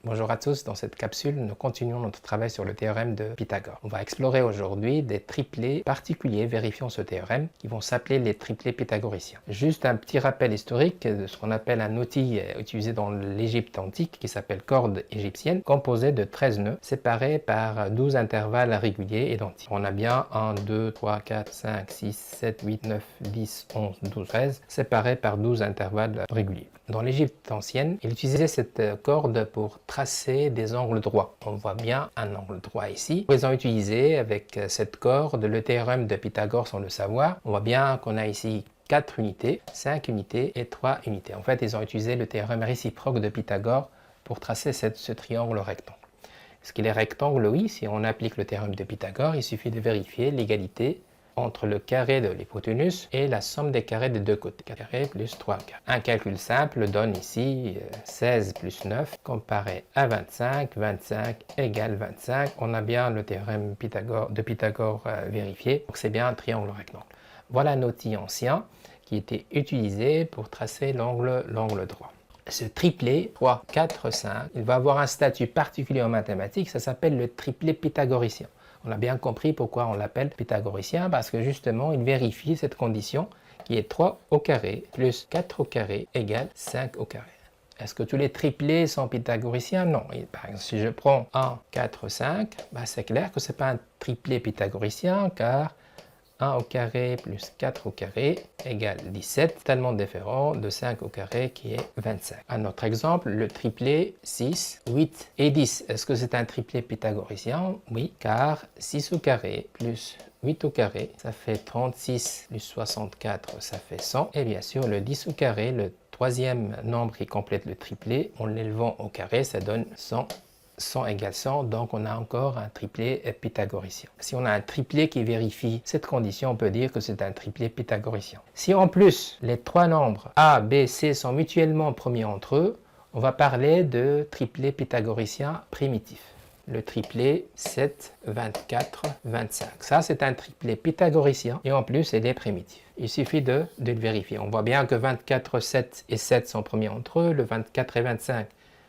Bonjour à tous, dans cette capsule, nous continuons notre travail sur le théorème de Pythagore. On va explorer aujourd'hui des triplés particuliers vérifiant ce théorème qui vont s'appeler les triplés pythagoriciens. Juste un petit rappel historique de ce qu'on appelle un outil utilisé dans l'Égypte antique qui s'appelle corde égyptienne, composé de 13 nœuds séparés par 12 intervalles réguliers et identiques. On a bien 1, 2, 3, 4, 5, 6, 7, 8, 9, 10, 11, 12, 13 séparés par 12 intervalles réguliers. Dans l'Égypte ancienne, il utilisait cette corde pour tracer des angles droits. On voit bien un angle droit ici. Ils ont utilisé avec cette corde le théorème de Pythagore sans le savoir. On voit bien qu'on a ici 4 unités, 5 unités et 3 unités. En fait, ils ont utilisé le théorème réciproque de Pythagore pour tracer ce triangle rectangle. Est-ce qu'il est rectangle? Oui, si on applique le théorème de Pythagore, il suffit de vérifier l'égalité entre le carré de l'hypoténuse et la somme des carrés des deux côtés. 4 carrés plus 3 carrés. Un calcul simple donne ici 16 plus 9 comparé à 25. 25 égale 25. On a bien le théorème de Pythagore vérifié. Donc c'est bien un triangle rectangle. Voilà un outil ancien qui était utilisé pour tracer l'angle droit. Ce triplé 3, 4, 5, il va avoir un statut particulier en mathématiques, ça s'appelle le triplé pythagoricien. On a bien compris pourquoi on l'appelle pythagoricien, parce que justement, il vérifie cette condition qui est 3 au carré plus 4 au carré égale 5 au carré. Est-ce que tous les triplés sont pythagoriciens? Non. Par exemple, si je prends 1, 4, 5, c'est clair que ce n'est pas un triplé pythagoricien, car 1 au carré plus 4 au carré égale 17, tellement différent de 5 au carré qui est 25. Un autre exemple, le triplé 6, 8 et 10. Est-ce que c'est un triplé pythagoricien? Oui, car 6 au carré plus 8 au carré, ça fait 36 plus 64, ça fait 100. Et bien sûr, le 10 au carré, le troisième nombre qui complète le triplé, en l'élevant au carré, ça donne 100. 100 égale 100, donc on a encore un triplé pythagoricien. Si on a un triplé qui vérifie cette condition, on peut dire que c'est un triplé pythagoricien. Si en plus les trois nombres A, B, C sont mutuellement premiers entre eux, on va parler de triplé pythagoricien primitif. Le triplé 7, 24, 25. Ça, c'est un triplé pythagoricien et en plus, il est primitif. Il suffit de le vérifier. On voit bien que 24, 7 et 7 sont premiers entre eux, le 24 et 25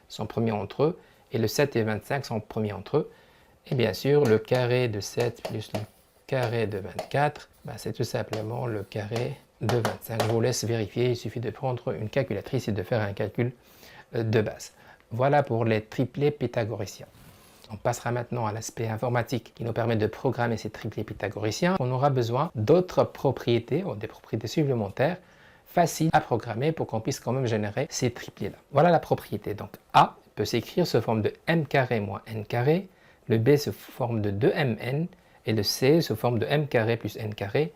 sont premiers entre eux, et le 7 et 25 sont premiers entre eux. Et bien sûr, le carré de 7 plus le carré de 24, c'est tout simplement le carré de 25. Je vous laisse vérifier, il suffit de prendre une calculatrice et de faire un calcul de base. Voilà pour les triplés pythagoriciens. On passera maintenant à l'aspect informatique qui nous permet de programmer ces triplés pythagoriciens. On aura besoin d'autres propriétés, ou des propriétés supplémentaires, faciles à programmer pour qu'on puisse quand même générer ces triplés-là. Voilà la propriété. Donc A peut s'écrire sous forme de m carré moins n carré, le B sous forme de 2mn et le C sous forme de m carré plus n carré.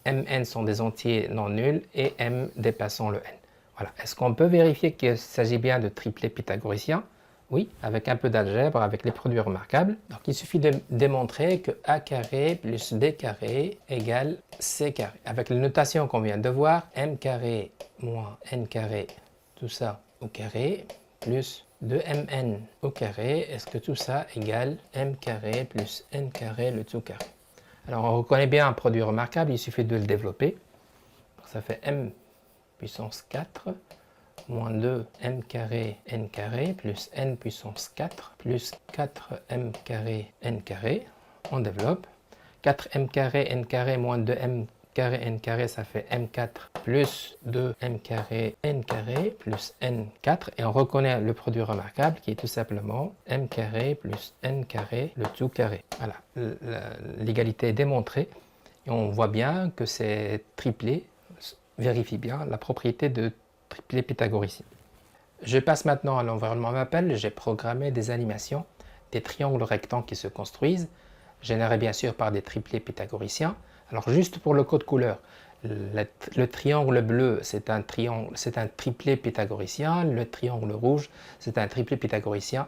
Mn sont des entiers non nuls et m dépassant le n. Voilà. Est-ce qu'on peut vérifier qu'il s'agit bien de triplés pythagoriciens? Oui, avec un peu d'algèbre, avec les produits remarquables. Donc il suffit de démontrer que a carré plus b carré égale c carré. Avec la notation qu'on vient de voir, m carré moins n carré, tout ça au carré, plus 2mn au carré, est-ce que tout ça égale m carré plus n carré le tout carré? Alors on reconnaît bien un produit remarquable, il suffit de le développer. Ça fait m puissance 4 moins 2m carré n carré plus n puissance 4 plus 4m carré n carré. On développe. 4m carré n carré moins 2m carré n carré, ça fait m4 plus 2m carré n carré plus n4. Et on reconnaît le produit remarquable qui est tout simplement m carré plus n carré le tout carré. Voilà, l'égalité est démontrée. Et on voit bien que ces triplés vérifient bien la propriété de triplé pythagoricien. Je passe maintenant à l'environnement Mappel. J'ai programmé des animations, des triangles rectangles qui se construisent, générés bien sûr par des triplés pythagoriciens. Alors juste pour le code couleur, le triangle bleu c'est un triplé pythagoricien, le triangle rouge c'est un triplé pythagoricien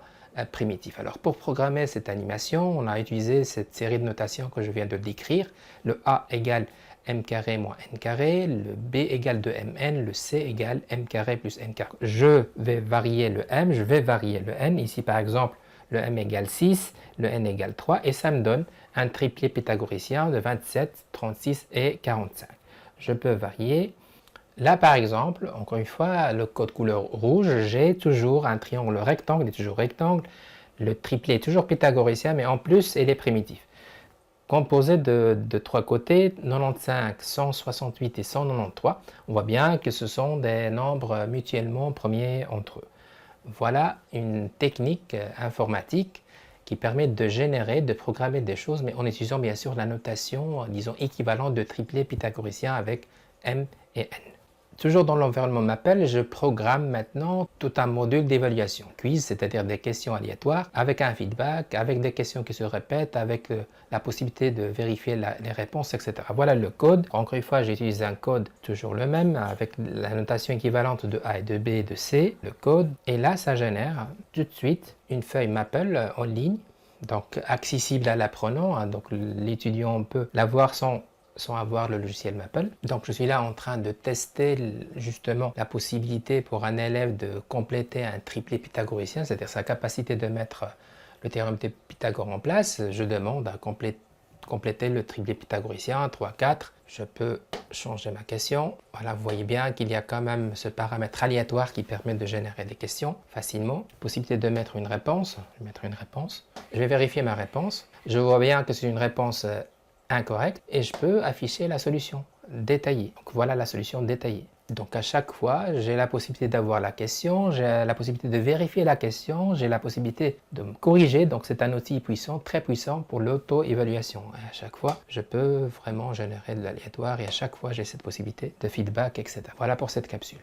primitif. Alors pour programmer cette animation, on a utilisé cette série de notations que je viens de décrire. Le A égale m carré moins n carré, le B égale 2mn, le C égale m carré plus n carré. Je vais varier le m, je vais varier le n. Ici par exemple, le m égale 6, le n égale 3 et ça me donne un triplé pythagoricien de 27, 36 et 45. Je peux varier Là, par exemple, encore une fois, le code couleur rouge, j'ai toujours un triangle rectangle, il est toujours rectangle. Le triplet est toujours pythagoricien, mais en plus, il est primitif. Composé de trois côtés, 95, 168 et 193, on voit bien que ce sont des nombres mutuellement premiers entre eux. Voilà une technique informatique qui permet de générer, de programmer des choses, mais en utilisant bien sûr la notation, disons, équivalente de triplet pythagoricien avec M et N. Toujours dans l'environnement Mappel, je programme maintenant tout un module d'évaluation. Quiz, c'est-à-dire des questions aléatoires, avec un feedback, avec des questions qui se répètent, avec la possibilité de vérifier les réponses, etc. Voilà le code. Encore une fois, j'utilise un code toujours le même, avec la notation équivalente de A et de B et de C, le code. Et là, ça génère tout de suite une feuille Mappel en ligne, donc accessible à l'apprenant. Hein, donc l'étudiant peut la voir sans avoir le logiciel Mappel. Donc je suis là en train de tester justement la possibilité pour un élève de compléter un triplet pythagoricien, c'est-à-dire sa capacité de mettre le théorème de Pythagore en place. Je demande à compléter le triplet pythagoricien 3, 4. Je peux changer ma question. Voilà, vous voyez bien qu'il y a quand même ce paramètre aléatoire qui permet de générer des questions facilement. Possibilité de mettre une réponse. Je vais vérifier ma réponse. Je vois bien que c'est une réponse incorrect et je peux afficher la solution détaillée. Donc voilà la solution détaillée. Donc à chaque fois, j'ai la possibilité d'avoir la question, j'ai la possibilité de vérifier la question, j'ai la possibilité de me corriger. Donc c'est un outil puissant, très puissant pour l'auto-évaluation. À chaque fois, je peux vraiment générer de l'aléatoire et à chaque fois, j'ai cette possibilité de feedback, etc. Voilà pour cette capsule.